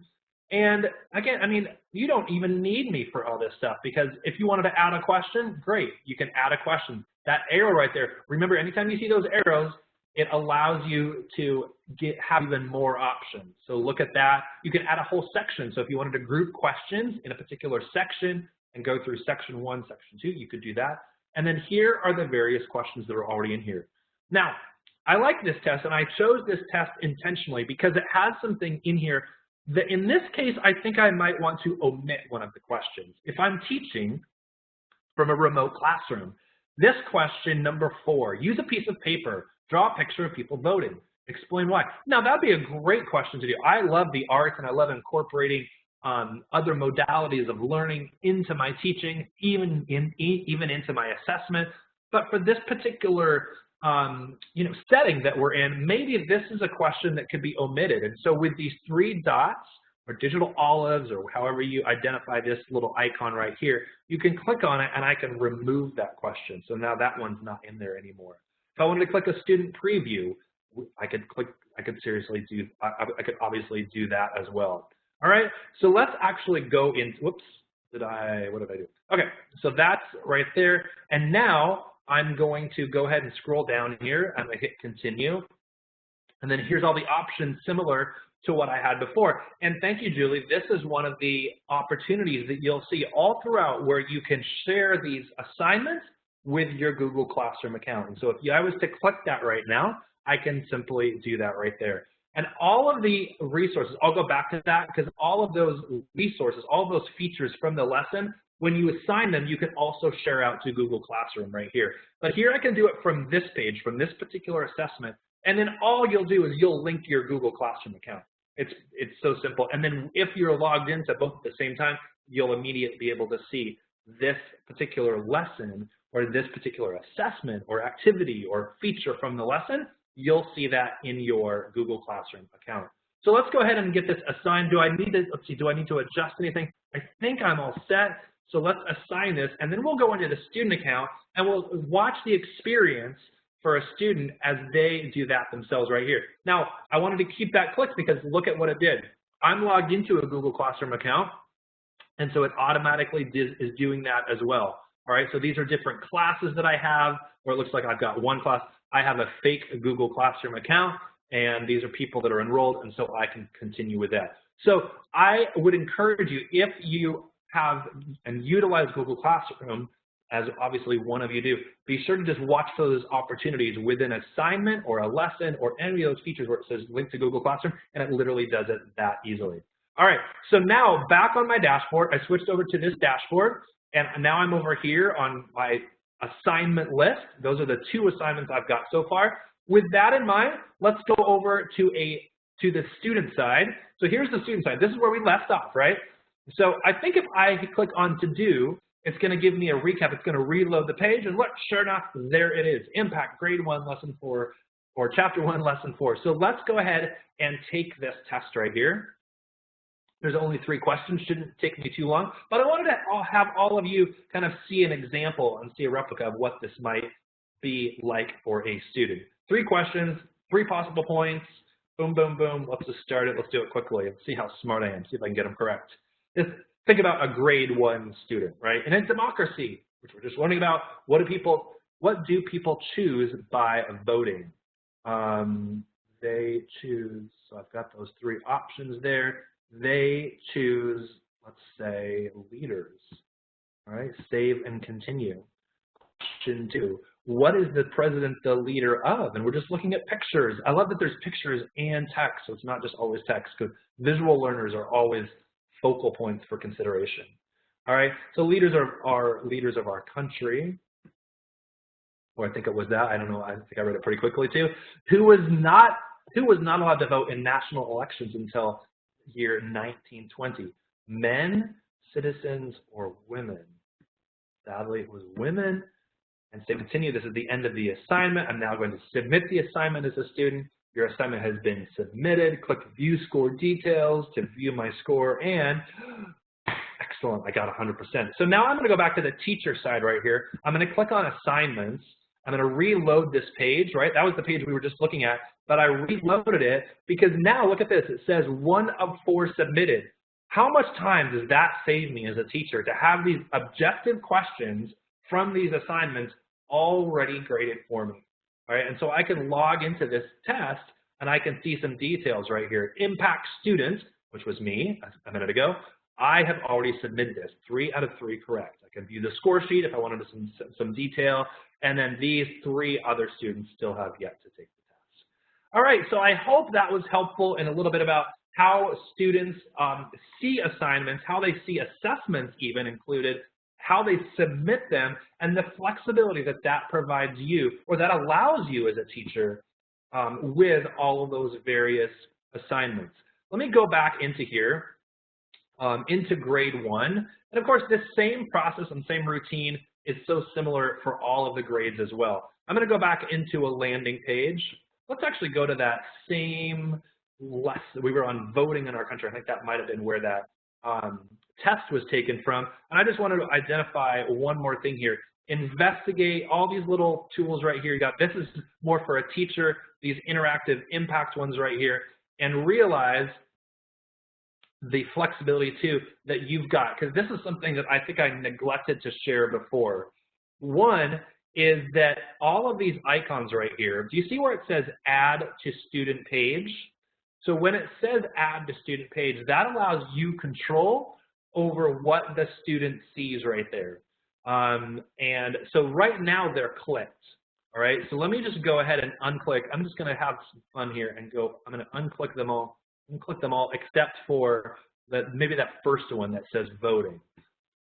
And again, I mean, you don't even need me for all this stuff, because if you wanted to add a question, great, you can add a question. That arrow right there, remember, anytime you see those arrows, it allows you to have even more options. So look at that. You can add a whole section. So if you wanted to group questions in a particular section and go through section 1, section 2, you could do that. And then here are the various questions that are already in here. Now, I like this test, and I chose this test intentionally because it has something in here that, in this case, I think I might want to omit one of the questions. If I'm teaching from a remote classroom, this question, number 4, use a piece of paper, draw a picture of people voting, explain why. Now, that'd be a great question to do. I love the arts, and I love incorporating other modalities of learning into my teaching, even into my assessment. But for this particular setting that we're in, maybe this is a question that could be omitted. And so with these 3 dots, or digital olives, or however you identify this little icon right here, you can click on it, and I can remove that question. So now that one's not in there anymore. If I wanted to click a student preview, I could obviously do that as well. All right, so let's actually go in, whoops, what did I do? Okay, so that's right there. And now I'm going to go ahead and scroll down here. I'm going to hit continue. And then here's all the options similar to what I had before. And thank you, Julie. This is one of the opportunities that you'll see all throughout where you can share these assignments with your Google Classroom account. And so if I was to click that right now, I can simply do that right there. And all of the resources, I'll go back to that because all of those resources, all of those features from the lesson, when you assign them, you can also share out to Google Classroom right here. But here I can do it from this page, from this particular assessment. And then all you'll do is you'll link your Google Classroom account. It's so simple. And then if you're logged into both at the same time, you'll immediately be able to see this particular lesson or this particular assessment or activity or feature from the lesson. You'll see that in your Google Classroom account. So let's go ahead and get this assigned. Do I need to, let's see, do I need to adjust anything? I think I'm all set. So let's assign this, and then we'll go into the student account and we'll watch the experience for a student as they do that themselves right here. Now, I wanted to keep that clicked because look at what it did. I'm logged into a Google Classroom account, and so it automatically is doing that as well. All right, so these are different classes that I have, or it looks like I've got one class. I have a fake Google Classroom account, and these are people that are enrolled, and so I can continue with that. So I would encourage you, if you have and utilize Google Classroom, as obviously one of you do, be sure to just watch those opportunities with an assignment or a lesson or any of those features where it says link to Google Classroom, and it literally does it that easily. All right, so now back on my dashboard, I switched over to this dashboard, and now I'm over here on my assignment list. Those are the 2 assignments I've got so far. With that in mind, let's go over to the student side. So here's the student side. This is where we left off, right? So I think if I click on to do, it's going to give me a recap. It's going to reload the page, and look, sure enough, there it is. Impact Grade 1 Lesson 4, or Chapter 1 Lesson 4. So let's go ahead and take this test right here. There's only 3 questions, shouldn't take me too long, but I wanted to have all of you kind of see an example and see a replica of what this might be like for a student. 3 questions, 3 possible points, boom, boom, boom. Let's just start it. Let's do it quickly and see how smart I am, see if I can get them correct. Just think about a grade 1 student, right? And in democracy, which we're just learning about, what do people choose by voting? They choose, so I've got those 3 options there. They choose, let's say, leaders, all right? Save and continue. Question 2, what is the president the leader of? And we're just looking at pictures. I love that there's pictures and text, so it's not just always text, because visual learners are always focal points for consideration. All right, so leaders are leaders of our country, or I think it was that, I don't know, I think I read it pretty quickly too. Who was not allowed to vote in national elections until year 1920? Men, citizens, or women? Sadly, it was women. And so continue, this is the end of the assignment. I'm now going to submit the assignment as a student. Your assignment has been submitted. Click View Score Details to view my score, and excellent, I got 100%. So now I'm going to go back to the teacher side right here. I'm going to click on Assignments. I'm going to reload this page, right? That was the page we were just looking at, but I reloaded it because now look at this. It says 1 of 4 submitted. How much time does that save me as a teacher to have these objective questions from these assignments already graded for me? All right, and so I can log into this test and I can see some details right here. Impact student, which was me a minute ago, I have already submitted this, 3 out of 3 correct. I can view the score sheet if I wanted some detail, and then these 3 other students still have yet to take the test. All right, so I hope that was helpful in a little bit about how students see assignments, how they see assessments even included, how they submit them, and the flexibility that that provides you, or that allows you as a teacher with all of those various assignments. Let me go back into here, into grade 1. And of course, this same process and same routine is so similar for all of the grades as well. I'm going to go back into a landing page. Let's actually go to that same lesson. We were on voting in our country. I think that might have been where that test was taken from. And I just wanted to identify one more thing here. Investigate all these little tools right here. You got, this is more for a teacher, these interactive impact ones right here, and realize the flexibility too that you've got, because this is something that I think I neglected to share before. One is that all of these icons right here, do you see where it says add to student page? So when it says add to student page, that allows you control over what the student sees right there. And so right now they're clicked. All right, so let me just go ahead and unclick. I'm just going to have some fun here and go, I'm going to unclick them all, except for maybe that first one that says voting.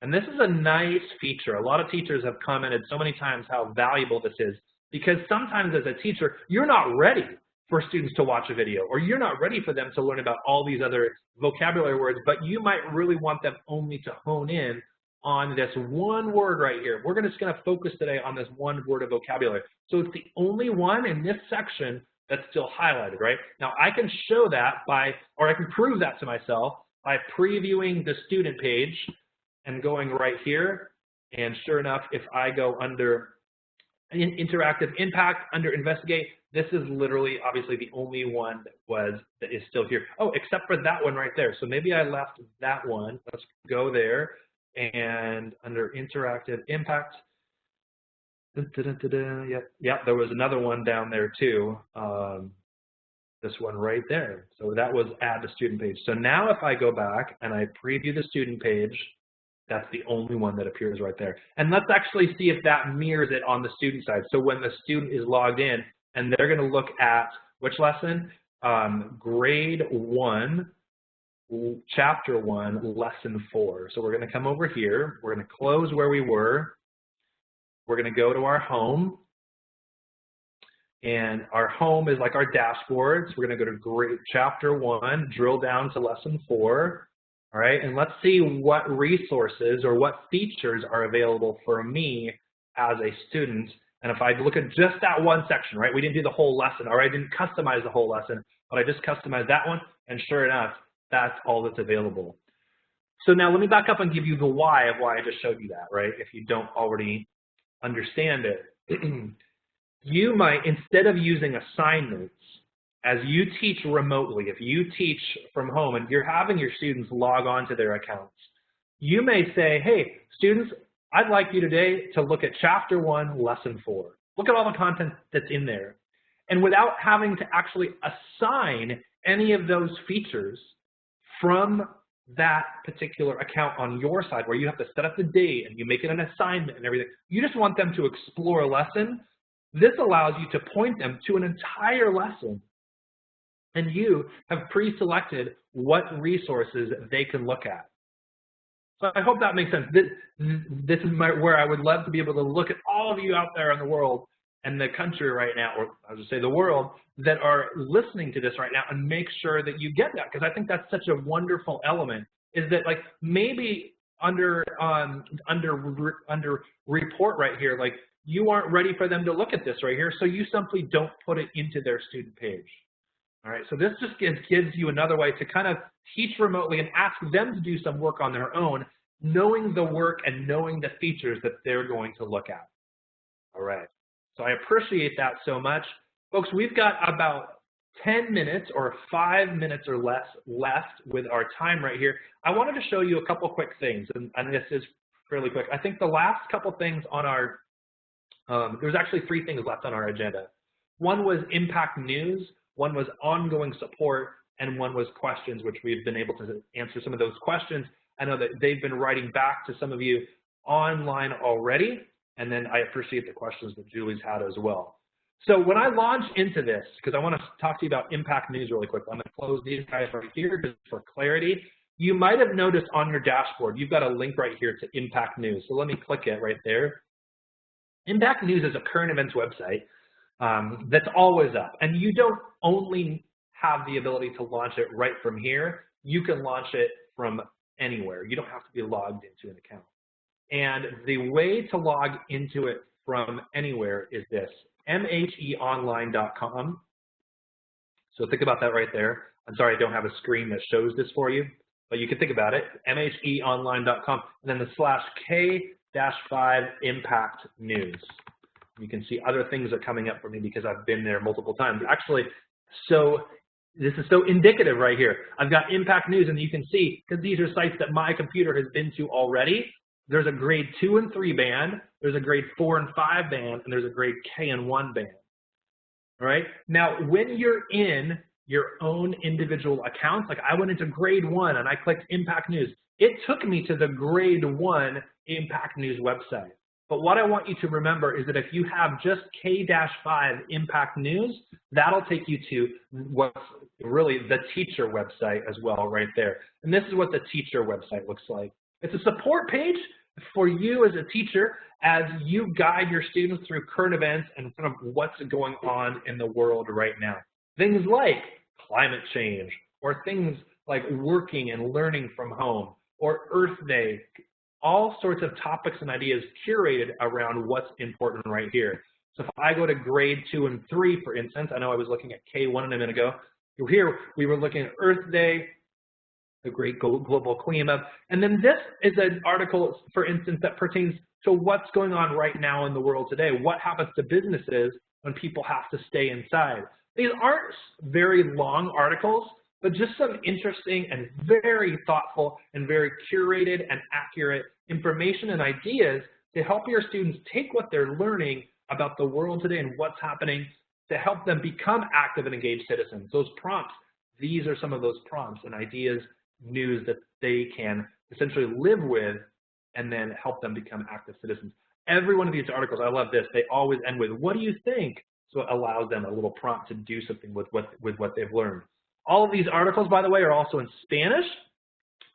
And this is a nice feature. A lot of teachers have commented so many times how valuable this is, because sometimes as a teacher, you're not ready for students to watch a video, or you're not ready for them to learn about all these other vocabulary words, but you might really want them only to hone in on this one word right here. We're just going to focus today on this one word of vocabulary. So it's the only one in this section that's still highlighted, right? Now I can show that or I can prove that to myself by previewing the student page and going right here. And sure enough, if I go under interactive impact, under investigate, this is literally obviously the only one that is still here. Oh, except for that one right there. So maybe I left that one. Let's go there. And under interactive impact, yep, there was another one down there too. This one right there. So that was add to student page. So now if I go back and I preview the student page, that's the only one that appears right there. And let's actually see if that mirrors it on the student side. So when the student is logged in and they're going to look at which lesson? Grade 1. Chapter 1, lesson 4. So we're going to come over here. We're going to close where we were. We're going to go to our home. And our home is like our dashboard. So we're going to go to chapter 1, drill down to lesson 4. All right, and let's see what resources or what features are available for me as a student. And if I look at just that one section, right, we didn't do the whole lesson, or I didn't customize the whole lesson, but I just customized that one, and sure enough, that's all that's available. So now let me back up and give you the why of why I just showed you that, right? If you don't already understand it. You might, instead of using assignments, as you teach remotely, if you teach from home and you're having your students log on to their accounts, you may say, hey, students, I'd like you today to look at chapter 1, lesson 4. Look at all the content that's in there. And without having to actually assign any of those features from that particular account on your side, where you have to set up the date and you make it an assignment and everything, you just want them to explore a lesson. This allows you to point them to an entire lesson, and you have pre-selected what resources they can look at. So I hope that makes sense. This is where I would love to be able to look at all of you out there in the world and the country right now, or I would say the world, that are listening to this right now, and make sure that you get that, because I think that's such a wonderful element, is that like maybe under report right here, like you aren't ready for them to look at this right here, so you simply don't put it into their student page. All right, so this just gives you another way to kind of teach remotely and ask them to do some work on their own, knowing the work and knowing the features that they're going to look at. All right, so I appreciate that so much. Folks, we've got about 10 minutes or 5 minutes or less left with our time right here. I wanted to show you a couple quick things, and this is fairly quick. I think the last couple things on our, there's actually 3 things left on our agenda. One was impact news, one was ongoing support, and one was questions, which we've been able to answer some of those questions. I know that they've been writing back to some of you online already, and then I appreciate the questions that Julie's had as well. So when I launch into this, because I want to talk to you about impact news really quick, I'm going to close these guys right here just for clarity. You might have noticed on your dashboard, you've got a link right here to impact news. So let me click it right there. Impact news is a current events website that's always up. And you don't only have the ability to launch it right from here. You can launch it from anywhere. You don't have to be logged into an account. And the way to log into it from anywhere is this, mheonline.com. So think about that right there. I'm sorry I don't have a screen that shows this for you, but you can think about it, mheonline.com, and then the /K-5 impact news. You can see other things are coming up for me because I've been there multiple times. Actually, so This is so indicative right here. I've got Impact News, and you can see, because these are sites that my computer has been to already, there's a grade 2 and 3 band, there's a grade 4 and 5 band, and there's a grade K and 1 band. All right? Now, when you're in your own individual accounts, like I went into grade 1 and I clicked Impact News, it took me to the grade 1 Impact News website. But what I want you to remember is that if you have just K-5 Impact News, that'll take you to what's really the teacher website as well right there. And this is what the teacher website looks like. It's a support page for you as a teacher as you guide your students through current events and kind of what's going on in the world right now. Things like climate change, or things like working and learning from home, or Earth Day, all sorts of topics and ideas curated around what's important right here. So if I go to grade 2 and 3, for instance, I know I was looking at K1 a minute ago. Here we were looking at Earth Day, the Great Global Cleanup, and then this is an article, for instance, that pertains to what's going on right now in the world today. What happens to businesses when people have to stay inside? These aren't very long articles, but just some interesting and very thoughtful and very curated and accurate information and ideas to help your students take what they're learning about the world today and what's happening to help them become active and engaged citizens. Those prompts, these are some of those prompts and ideas, news that they can essentially live with and then help them become active citizens. Every one of these articles, I love this, they always end with, what do you think? So it allows them a little prompt to do something with what they've learned. All of these articles, by the way, are also in Spanish,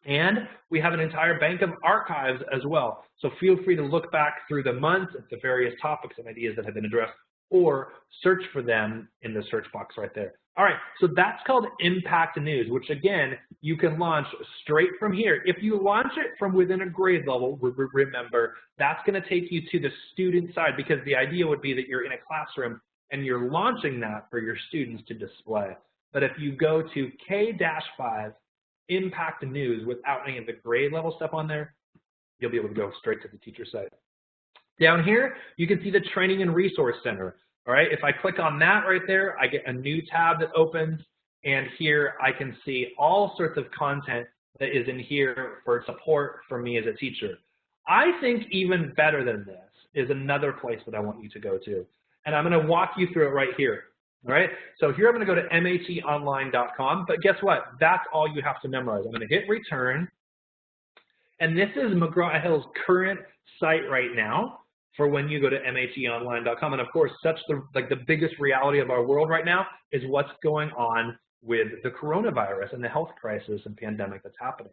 and we have an entire bank of archives as well. So feel free to look back through the months at the various topics and ideas that have been addressed, or search for them in the search box right there. All right, so that's called Impact News, which again, you can launch straight from here. If you launch it from within a grade level, remember, that's gonna take you to the student side, because the idea would be that you're in a classroom and you're launching that for your students to display. But if you go to K-5 Impact News without any of the grade level stuff on there, you'll be able to go straight to the teacher site. Down here, you can see the Training and Resource Center. All right, if I click on that right there, I get a new tab that opens, and here I can see all sorts of content that is in here for support for me as a teacher. I think even better than this is another place that I want you to go to, and I'm going to walk you through it right here. All right, so here I'm going to go to matonline.com, but guess what? That's all you have to memorize. I'm going to hit return, and this is McGraw-Hill's current site right now for when you go to matonline.com. And of course, the biggest reality of our world right now is what's going on with the coronavirus and the health crisis and pandemic that's happening.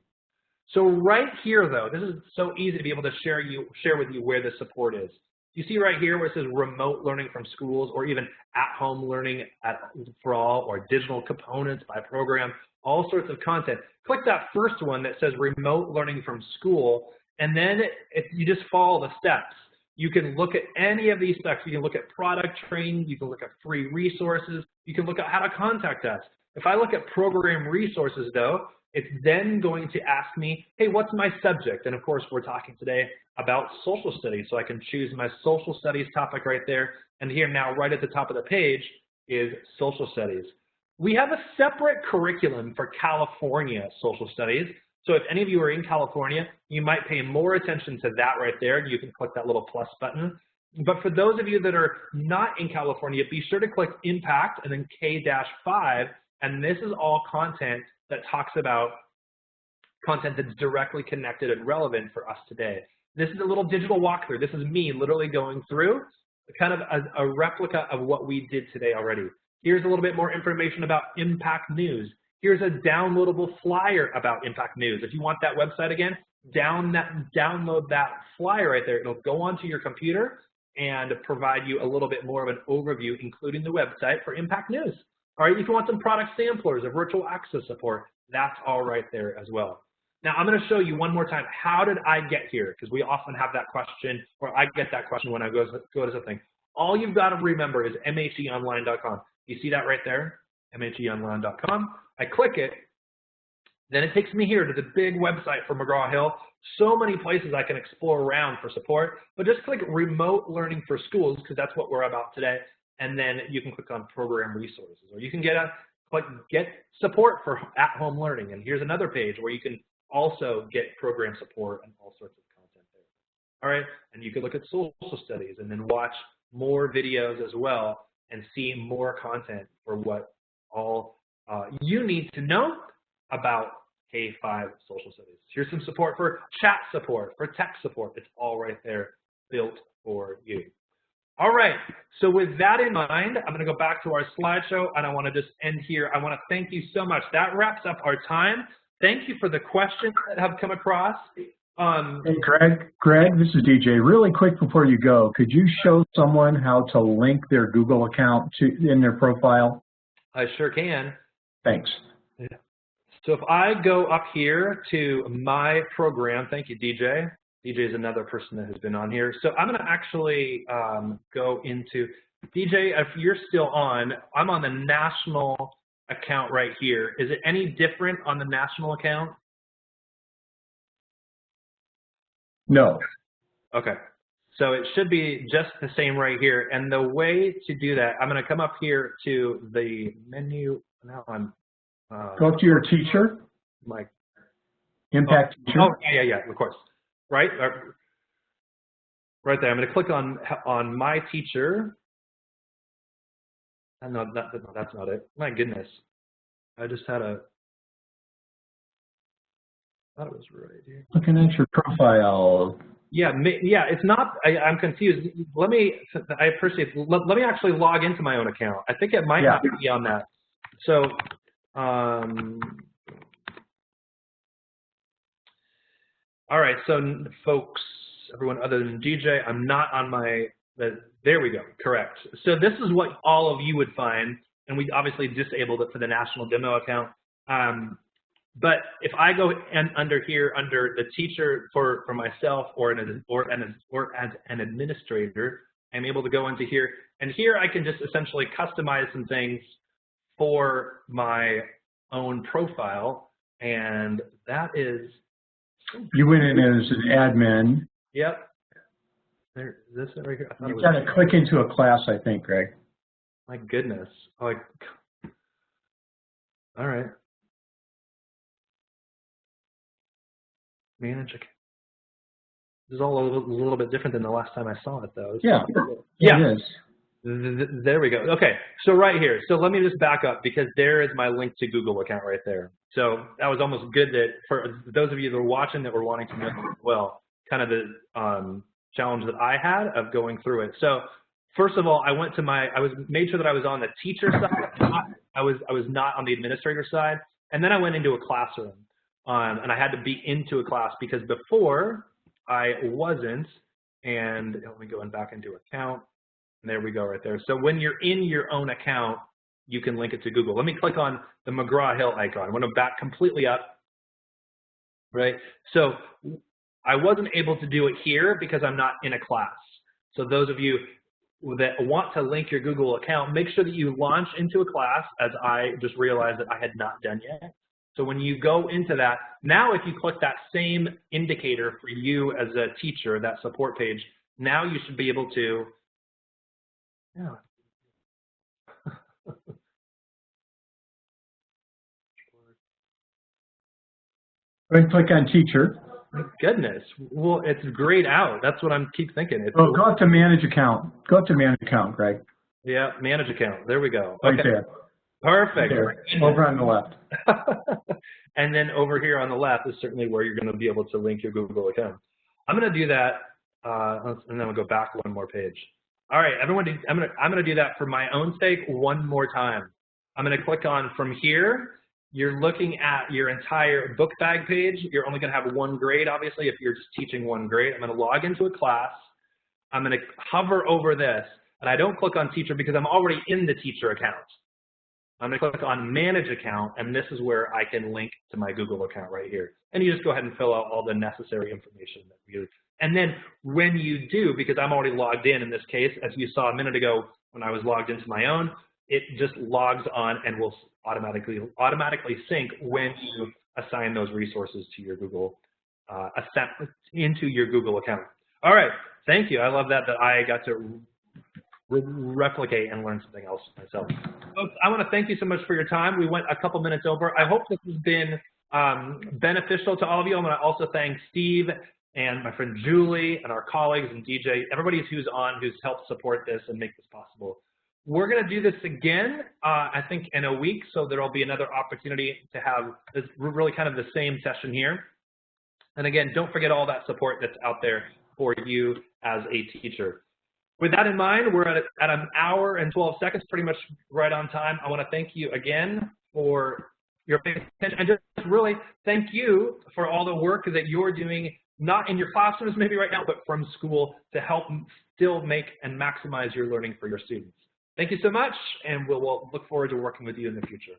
So right here, though, this is so easy to be able to share with you where the support is. You see right here where it says remote learning from schools, or even at-home learning for all, or digital components by program, all sorts of content. Click that first one that says remote learning from school, and then you just follow the steps. You can look at any of these steps. You can look at product training, you can look at free resources, you can look at how to contact us. If I look at program resources, though, it's then going to ask me, hey, what's my subject? And of course, we're talking today about social studies, so I can choose my social studies topic right there. And here now, right at the top of the page, is social studies. We have a separate curriculum for California social studies. So if any of you are in California, you might pay more attention to that right there. You can click that little plus button. But for those of you that are not in California, be sure to click Impact and then K-5, and this is all content that talks about content that's directly connected and relevant for us today. This is a little digital walkthrough. This is me literally going through kind of a replica of what we did today already. Here's a little bit more information about Impact News. Here's a downloadable flyer about Impact News. If you want that website again, download that flyer right there. It'll go onto your computer and provide you a little bit more of an overview, including the website for Impact News. All right, if you want some product samplers or virtual access support, that's all right there as well. Now, I'm going to show you one more time, how did I get here? Because we often have that question, or I get that question when I go to something. All you've got to remember is matonline.com. You see that right there? matonline.com. I click it, then it takes me here to the big website for McGraw-Hill. So many places I can explore around for support, but just click remote learning for schools, because that's what we're about today, and then you can click on program resources, or you can get a click Get Support for at-home learning, and here's another page where you can also get program support and all sorts of content there. All right, and you could look at social studies and then watch more videos as well and see more content for what all you need to know about K-5 social studies. Here's some support for chat support, for text support. It's all right there, built for you. All right, so with that in mind, I'm going to go back to our slideshow, and I want to just end here. I want to thank you so much. That wraps up our time. Thank you for the questions that have come across. Hey, Greg, this is DJ. Really quick before you go, could you show someone how to link their Google account in their profile? I sure can. Thanks. Yeah. So if I go up here to my program, thank you, DJ. DJ is another person that has been on here. So I'm going to actually go into, DJ, if you're still on, I'm on the national account right here. Is it any different on the national account? No. Okay. So it should be just the same right here. And the way to do that, I'm going to come up here to the menu. Now I'm go up to your teacher. My Impact teacher. Oh, yeah, of course. Right there. I'm going to click on my teacher. No, that's not it. My goodness. I just had a. I thought it was right here. Looking at your profile. Yeah, it's not. I'm confused. I appreciate. Let me actually log into my own account. I think it might not be on that. So, all right. So, folks, everyone other than DJ, I'm not on my. There we go. Correct. So this is what all of you would find, and we obviously disabled it for the national demo account. But if I go under here, under the teacher for myself or as an administrator, I'm able to go into here. And here I can just essentially customize some things for my own profile. And that is. You went in as an admin. Yep. There, this right here. You got to click into a class, I think, Greg. My goodness. All right. Manage account. This is all a little bit different than the last time I saw it, though. Yeah. It is. There we go. Okay, so right here. So let me just back up because there is my link to Google account right there. So that was almost good that for those of you that are watching that were wanting to know as well, kind of the challenge that I had of going through it. So first of all, I went to made sure that I was on the teacher side. I was not on the administrator side. And then I went into a classroom. And I had to be into a class because before I wasn't. And let me go back into account. And there we go right there. So when you're in your own account, you can link it to Google. Let me click on the McGraw-Hill icon. I'm going to back completely up. Right. So I wasn't able to do it here because I'm not in a class. So those of you that want to link your Google account, make sure that you launch into a class, as I just realized that I had not done yet. So when you go into that, now if you click that same indicator for you as a teacher, that support page, now you should be able to, yeah. Go ahead and click on teacher. My goodness. Well, it's grayed out. That's what I keep thinking. Well, go up to manage account. Go up to manage account, Greg. Yeah, manage account. There we go. Right okay. there. Perfect. Right there. Over on the left. And then over here on the left is certainly where you're going to be able to link your Google account. I'm going to do that, and then we'll go back one more page. All right, everyone, I'm going to do that for my own sake one more time. I'm going to click on from here. You're looking at your entire book bag page. You're only going to have one grade, obviously, if you're just teaching one grade. I'm going to log into a class. I'm going to hover over this, and I don't click on teacher because I'm already in the teacher account. I'm going to click on manage account, and this is where I can link to my Google account right here. And you just go ahead and fill out all the necessary information that you. And then when you do, because I'm already logged in this case, as you saw a minute ago when I was logged into my own, it just logs on and will automatically sync when you assign those resources to your Google, into your Google account. All right, thank you. I love that I got to replicate and learn something else myself. Folks, I want to thank you so much for your time. We went a couple minutes over. I hope this has been beneficial to all of you. I'm going to also thank Steve and my friend Julie and our colleagues and DJ, everybody who's helped support this and make this possible. We're going to do this again, I think, in a week, so there will be another opportunity to have this really kind of the same session here. And again, don't forget all that support that's out there for you as a teacher. With that in mind, we're at an hour and 12 seconds, pretty much right on time. I want to thank you again for your attention, and just really thank you for all the work that you're doing, not in your classrooms maybe right now, but from school to help still make and maximize your learning for your students. Thank you so much, and we'll look forward to working with you in the future.